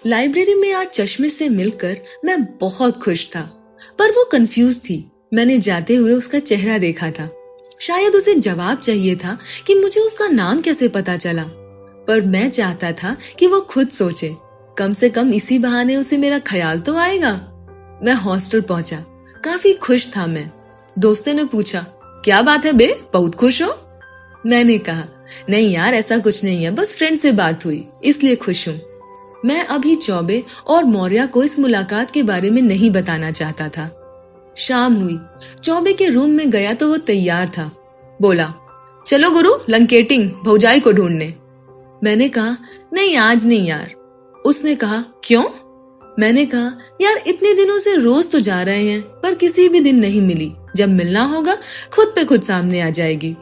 Library में आज चश्मिश से मिलकर मैं बहुत खुश था, पर वो कंफ्यूज थी। मैंने जाते हुए उसका चेहरा देखा था। शायद उसे जवाब चाहिए था कि मुझे उसका नाम कैसे पता चला, पर मैं चाहता था कि वो खुद सोचे। कम से कम इसी बहाने उसे मेरा ख्याल तो आएगा। मैं हॉस्टल पहुंचा। काफी खुश था मैं। दोस्तों ने पूछा, क्या बात है बे, बहुत खुश हो? मैंने कहा, नहीं यार, ऐसा कुछ नहीं है, बस फ्रेंड से बात हुई इसलिए खुश हूँ। मैं अभी चौबे और मौर्या को इस मुलाकात के बारे में नहीं बताना चाहता था। शाम हुई। चौबे के रूम में गया तो वो तैयार था। बोला, चलो गुरु, लंकेटिंग भौजाई को ढूंढने। मैंने कहा, नहीं आज नहीं यार। उसने कहा, क्यों? मैंने कहा, यार इतने दिनों से रोज तो जा रहे हैं, पर किसी भी दिन नहीं मिली। जब मिलना होगा खुद पे खुद सामने आ जाएगी।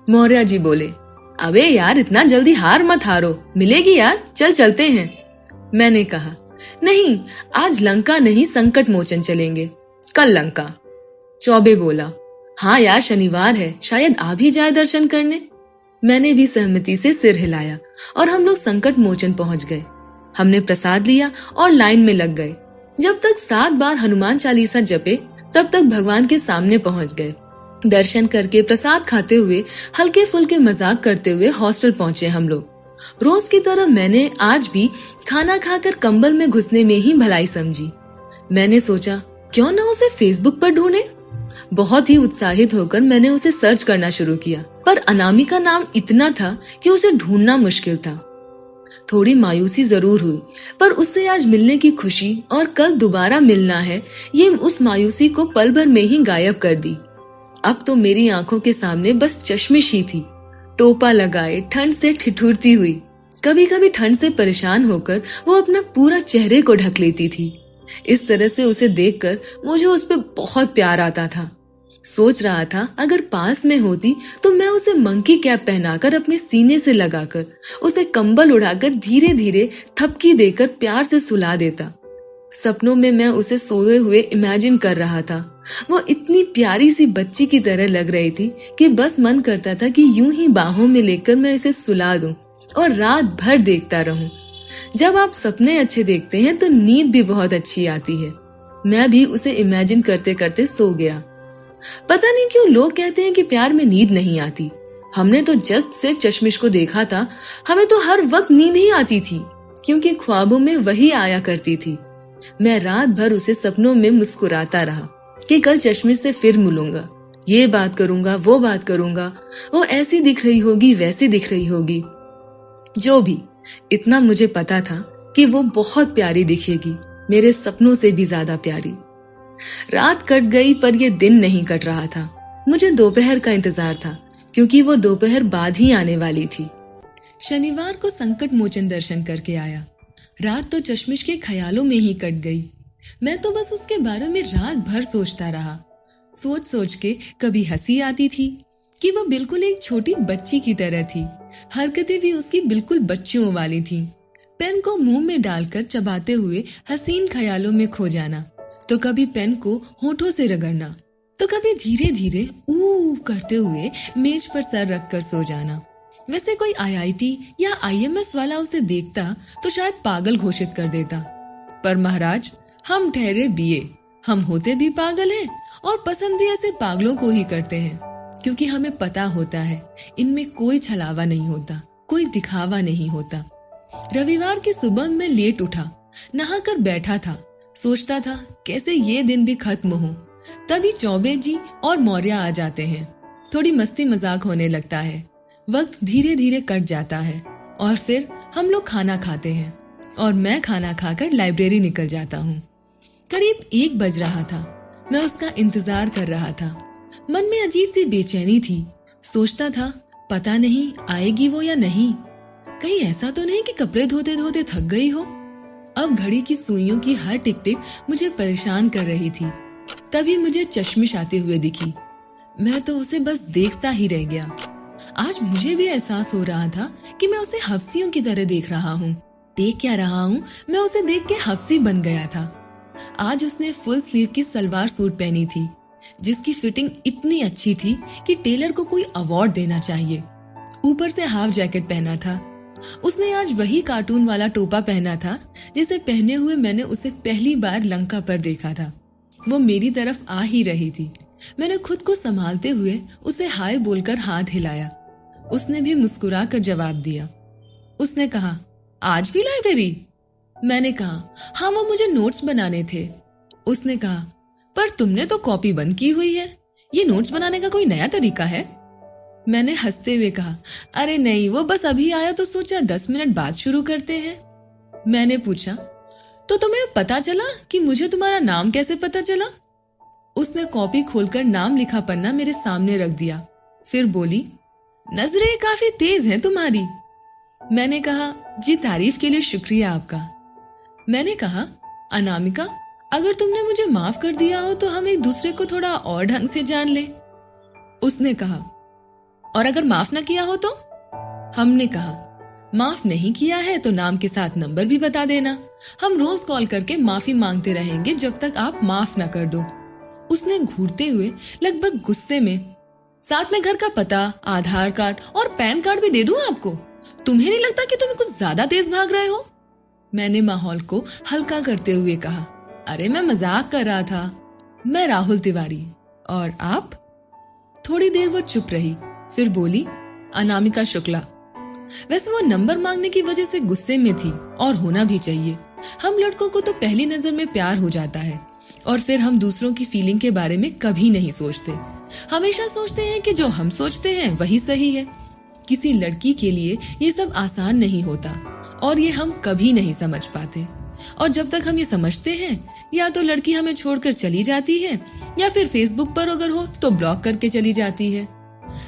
मौर्या जी बोले, अबे यार इतना जल्दी हार मत हारो, मिलेगी यार, चल चलते हैं। मैंने कहा, नहीं आज लंका नहीं संकट मोचन चलेंगे, कल लंका। चौबे बोला, हाँ यार शनिवार है, शायद आ भी जाए दर्शन करने। मैंने भी सहमति से सिर हिलाया और हम लोग संकट मोचन पहुंच गए। हमने प्रसाद लिया और लाइन में लग गए। जब तक 7 बार हनुमान चालीसा जपे तब तक भगवान के सामने पहुंच गए। दर्शन करके प्रसाद खाते हुए हल्के फुल्के मजाक करते हुए हॉस्टल पहुंचे हम लोग। रोज की तरह मैंने आज भी खाना खाकर कंबल में घुसने में ही भलाई समझी। मैंने सोचा, क्यों ना उसे फेसबुक पर ढूंढे। बहुत ही उत्साहित होकर मैंने उसे सर्च करना शुरू किया, पर अनामिका नाम इतना था कि उसे ढूंढना मुश्किल था। थोड़ी मायूसी जरूर हुई, पर उससे आज मिलने की खुशी और कल दोबारा मिलना है, ये उस मायूसी को पल भर में ही गायब कर दी। अब तो मेरी आंखों के सामने बस चश्मिश ही थी, टोपा लगाए ठंड से ठिठुरती हुई। कभी कभी ठंड से परेशान होकर वो अपना पूरा चेहरे को ढक लेती थी। इस तरह से उसे देखकर मुझे उस पर बहुत प्यार आता था। सोच रहा था अगर पास में होती तो मैं उसे मंकी कैप पहनाकर अपने सीने से लगाकर उसे कंबल उड़ाकर धीरे धीरे थपकी देकर प्यार से सुला देता। सपनों में मैं उसे सोए हुए इमेजिन कर रहा था। वो इतनी प्यारी सी बच्ची की तरह लग रही थी कि बस मन करता था कि यूं ही बाहों में लेकर मैं इसे सुला दूं और रात भर देखता रहूं। जब आप सपने अच्छे देखते हैं तो नींद भी बहुत अच्छी आती है। मैं भी उसे इमेजिन करते करते सो गया। पता नहीं क्यों लोग कहते हैं कि प्यार में नींद नहीं आती। हमने तो जब से चश्मिश को देखा था हमें तो हर वक्त नींद ही आती थी, क्योंकि ख्वाबों में वही आया करती थी। मैं रात भर उसे सपनों में मुस्कुराता रहा कि कल चश्मिश से फिर मिलूंगा, ये बात करूंगा, वो बात करूंगा, वो ऐसी दिख रही होगी, वैसी दिख रही होगी। जो भी, इतना मुझे पता था कि वो बहुत प्यारी दिखेगी, मेरे सपनों से भी ज्यादा प्यारी। रात कट गई पर यह दिन नहीं कट रहा था। मुझे दोपहर का इंतजार था, क्योंकि वो दोपहर बाद ही आने वाली थी। शनिवार को संकट मोचन दर्शन करके आया। रात तो चश्मिश के ख्यालों में ही कट गई। मैं तो बस उसके बारे में रात भर सोचता रहा। सोच सोच के कभी हंसी आती थी कि वो बिल्कुल एक छोटी बच्ची की तरह थी। हरकतें भी उसकी बिल्कुल बच्चियों वाली थी। पेन को मुंह में डालकर चबाते हुए हसीन ख्यालों में खो जाना, तो कभी पेन को होठों से रगड़ना, तो कभी धीरे धीरे ऊ करते हुए मेज पर सर रखकर सो जाना। वैसे कोई आईआईटी या आईएमएस वाला उसे देखता तो शायद पागल घोषित कर देता, पर महाराज हम ठहरे बीए, हम होते भी पागल हैं और पसंद भी ऐसे पागलों को ही करते हैं, क्योंकि हमें पता होता है इनमें कोई छलावा नहीं होता, कोई दिखावा नहीं होता। रविवार की सुबह मैं लेट उठा, नहाकर बैठा था, सोचता था कैसे ये दिन भी खत्म हो। तभी चौबे जी और मौर्या आ जाते हैं। थोड़ी मस्ती मजाक होने लगता है। वक्त धीरे धीरे कट जाता है और फिर हम लोग खाना खाते हैं और मैं खाना खाकर लाइब्रेरी निकल जाता हूँ। करीब 1 बज रहा था। मैं उसका इंतजार कर रहा था। मन में अजीब सी बेचैनी थी। सोचता था पता नहीं आएगी वो या नहीं। कहीं ऐसा तो नहीं कि कपड़े धोते धोते थक गई हो। अब घड़ी की सुइयों की हर टिक टिक मुझे परेशान कर रही थी। तभी मुझे चश्मिश आते हुए दिखी। मैं तो उसे बस देखता ही रह गया। आज मुझे भी एहसास हो रहा था कि मैं उसे हफ्सियों की तरह देख रहा हूँ। देख क्या रहा हूँ, मैं उसे देख के हफ्सी बन गया था। आज उसने फुल स्लीव की सलवार सूट पहनी थी, जिसकी फिटिंग इतनी अच्छी थी कि टेलर को कोई अवार्ड देना चाहिए। ऊपर से हाफ जैकेट पहना था उसने आज वही कार्टून वाला टोपा पहना था जिसे पहने हुए मैंने उसे पहली बार लंका पर देखा था। वो मेरी तरफ आ ही रही थी। मैंने खुद को संभालते हुए उसे हाय बोलकर हाथ हिलाया। उसने भी मुस्कुरा कर जवाब दिया। उसने कहा, आज भी लाइब्रेरी? मैंने कहा, हाँ, वो मुझे नोट्स बनाने थे। उसने कहा, पर तुमने तो कॉपी बंद की हुई है, ये नोट्स बनाने का कोई नया तरीका है? मैंने हंसते हुए कहा, अरे नहीं, वो बस अभी आया तो सोचा 10 मिनट बाद शुरू करते हैं। मैंने पूछा, तो तुम्हें पता चला कि मुझे तुम्हारा नाम कैसे पता चला? उसने कॉपी खोलकर नाम लिखा पन्ना मेरे सामने रख दिया, फिर बोली, नजरें काफी तेज हैं तुम्हारी। मैंने कहा, जी तारीफ के लिए शुक्रिया आपका। मैंने कहा, अनामिका, अगर तुमने मुझे माफ कर दिया हो तो हम एक दूसरे को थोड़ा और ढंग से जान ले। उसने कहा, और अगर माफ न किया हो तो? हमने कहा, माफ नहीं किया है तो नाम के साथ नंबर भी बता देना, हम रोज कॉल करके माफी मांगते रहेंगे जब तक आप माफ न कर दो। उसने घूरते हुए लगभग गुस्से में, साथ में घर का पता, आधार कार्ड और पैन कार्ड भी दे दूं आपको? तुम्हें नहीं लगता कि तुम कुछ ज्यादा तेज भाग रहे हो? मैंने माहौल को हल्का करते हुए कहा, अरे मैं मजाक कर रहा था। मैं राहुल तिवारी। और आप? थोड़ी देर वो चुप रही, फिर बोली, अनामिका शुक्ला। वैसे वो नंबर मांगने की वजह से गुस्से में थी, और होना भी चाहिए। हम लड़कों को तो पहली नजर में प्यार हो जाता है और फिर हम दूसरों की फीलिंग के बारे में कभी नहीं सोचते। हमेशा सोचते हैं कि जो हम सोचते हैं वही सही है। किसी लड़की के लिए ये सब आसान नहीं होता और ये हम कभी नहीं समझ पाते। और जब तक हम ये समझते हैं, या तो लड़की हमें छोड़कर चली जाती है या फिर फेसबुक पर अगर हो तो ब्लॉक करके चली जाती है।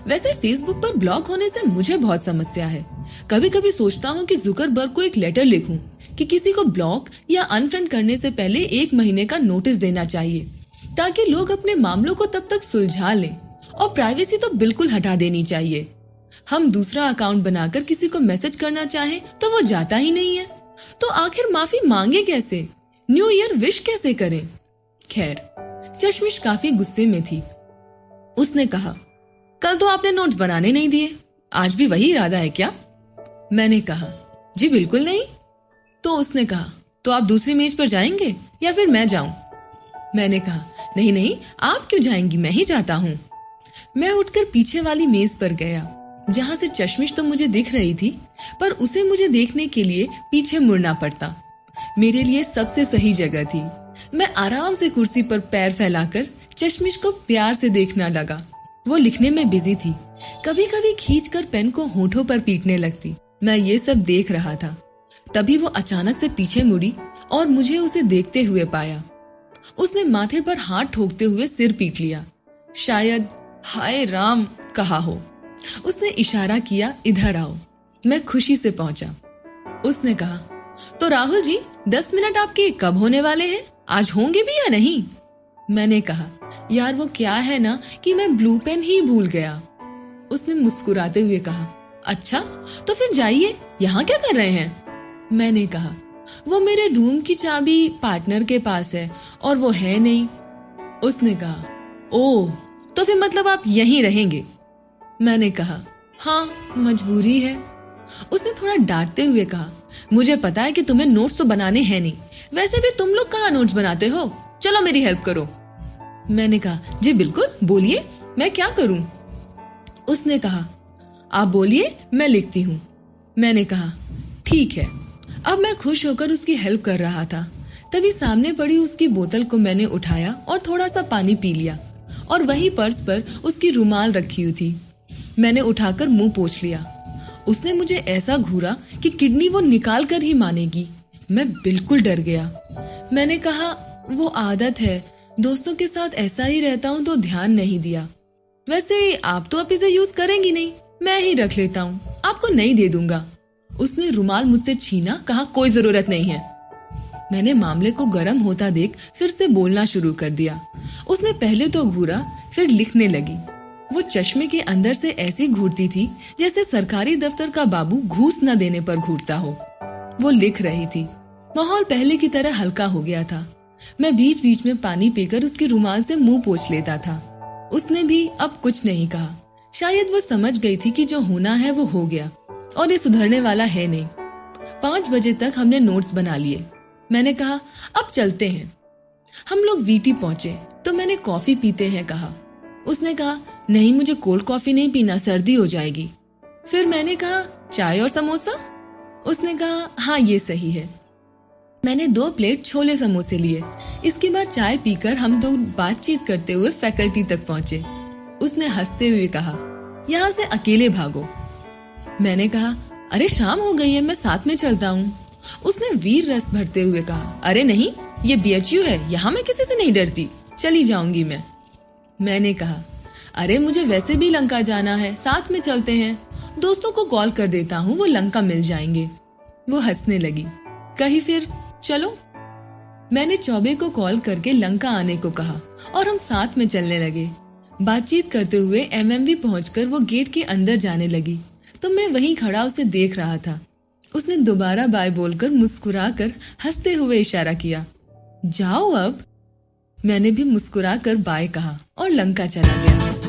वैसे फेसबुक पर ब्लॉक होने से मुझे बहुत समस्या है। कभी कभी सोचता हूँ कि जुकरबर्ग को एक लेटर लिखूं कि किसी को ब्लॉक या अनफ्रेंड करने से पहले 1 महीने का नोटिस देना चाहिए, ताकि लोग अपने मामलों को तब तक सुलझा लें। और प्राइवेसी तो बिल्कुल हटा देनी चाहिए। हम दूसरा अकाउंट बनाकर किसी को मैसेज करना चाहें तो वो जाता ही नहीं है। तो आखिर माफी मांगे कैसे? न्यू ईयर विश कैसे करें? खैर, चश्मिश काफी गुस्से में थी। उसने कहा, कल तो आपने नोट्स बनाने नहीं दिए, आज भी वही इरादा है क्या? मैंने कहा, जी बिल्कुल नहीं। तो उसने कहा, तो आप दूसरी मेज पर जाएंगे या फिर मैं जाऊं? मैंने कहा, नहीं नहीं, आप क्यों जाएंगी, मैं ही जाता हूं। मैं उठकर पीछे वाली मेज पर गया, जहां से चश्मिश तो मुझे दिख रही थी, पर उसे मुझे देखने के लिए पीछे मुड़ना पड़ता। मेरे लिए सबसे सही जगह थी। मैं आराम से कुर्सी पर पैर फैलाकर चश्मिश को प्यार से देखने लगा। वो लिखने में बिजी थी, कभी कभी खींचकर पेन को होठों पर पीटने लगती। मैं ये सब देख रहा था। तभी वो अचानक से पीछे मुड़ी और मुझे उसे देखते हुए पाया। उसने माथे पर हाथ ठोकते हुए सिर पीट लिया। शायद हाय राम कहा हो। उसने इशारा किया, इधर आओ। मैं खुशी से पहुंचा। उसने कहा, तो राहुल जी 10 मिनट आपके कब होने वाले हैं? आज होंगे भी या नहीं? मैंने कहा, यार वो क्या है ना कि मैं ब्लू पेन ही भूल गया। उसने मुस्कुराते हुए कहा, अच्छा तो फिर जाइए, यहाँ क्या कर रहे हैं? मैंने कहा, वो मेरे रूम की चाबी पार्टनर के पास है और वो है नहीं। उसने कहा, ओह तो फिर मतलब आप यहीं रहेंगे? मैंने कहा, हाँ मजबूरी है। उसने थोड़ा डांटते हुए कहा, मुझे पता है कि तुम्हें नोट्स तो बनाने हैं नहीं, वैसे भी तुम लोग कहाँ नोट्स बनाते हो, चलो मेरी हेल्प करो। मैंने कहा, जी बिल्कुल, बोलिए मैं क्या करूं? उसने कहा, आप बोलिए मैं लिखती हूँ। मैंने कहा, ठीक है। अब मैं खुश होकर उसकी हेल्प कर रहा था, तभी सामने पड़ी उसकी बोतल को मैंने उठाया और थोड़ा सा पानी पी लिया, और वही पर्स पर उसकी रुमाल रखी हुई थी। मैंने उठाकर मुंह पोंछ लिया। उसने मुझे ऐसा घूरा कि किडनी वो निकाल कर ही मानेगी। मैं बिल्कुल डर गया। मैंने कहा, वो आदत है, दोस्तों के साथ ऐसा ही रहता हूँ तो ध्यान नहीं दिया। वैसे आप तो अब इसे यूज करेंगी नहीं, मैं ही रख लेता हूँ, आपको नहीं दे दूंगा। उसने रुमाल मुझसे छीना, कहा, कोई जरूरत नहीं है। मैंने मामले को गर्म होता देख फिर से बोलना शुरू कर दिया। उसने पहले तो घूरा, फिर लिखने लगी। वो चश्मे के अंदर से ऐसी घूरती थी जैसे सरकारी दफ्तर का बाबू घूस न देने पर घूरता हो। वो लिख रही थी। माहौल पहले की तरह हल्का हो गया था। मैं बीच बीच में पानी पीकर उसकी रुमाल से मुंह पोंछ लेता था। उसने भी अब कुछ नहीं कहा। शायद वो समझ गई थी कि जो होना है वो हो गया। और ये सुधरने वाला है नहीं। 5 बजे तक हमने नोट्स बना लिए। मैंने कहा अब चलते हैं। हम लोग वीटी पहुंचे तो मैंने कॉफी पीते हैं कहा। उसने कहा नहीं, मुझे कोल्ड कॉफी नहीं पीना, सर्दी हो जाएगी। फिर मैंने कहा चाय और समोसा। उसने कहा हाँ ये सही है। मैंने 2 प्लेट छोले समोसे लिए। इसके बाद चाय पीकर हम दो बातचीत करते हुए फैकल्टी तक पहुंचे। उसने हंसते हुए कहा यहाँ से अकेले भागो। मैंने कहा अरे शाम हो गई है, मैं साथ में चलता हूँ। उसने वीर रस भरते हुए कहा अरे नहीं, ये बीएचयू है, यहाँ मैं किसी से नहीं डरती, चली जाऊंगी मैं। मैंने कहा अरे मुझे वैसे भी लंका जाना है, साथ में चलते हैं, दोस्तों को कॉल कर देता हूँ, वो लंका मिल जाएंगे। वो हंसने लगी। कही फिर चलो। मैंने चौबे को कॉल करके लंका आने को कहा और हम साथ में चलने लगे। बातचीत करते हुए एमएमवी पहुंचकर वो गेट के अंदर जाने लगी तो मैं वहीं खड़ा उसे देख रहा था। उसने दोबारा बाय बोलकर मुस्कुराकर हंसते हुए इशारा किया, जाओ अब। मैंने भी मुस्कुराकर बाय कहा और लंका चला गया।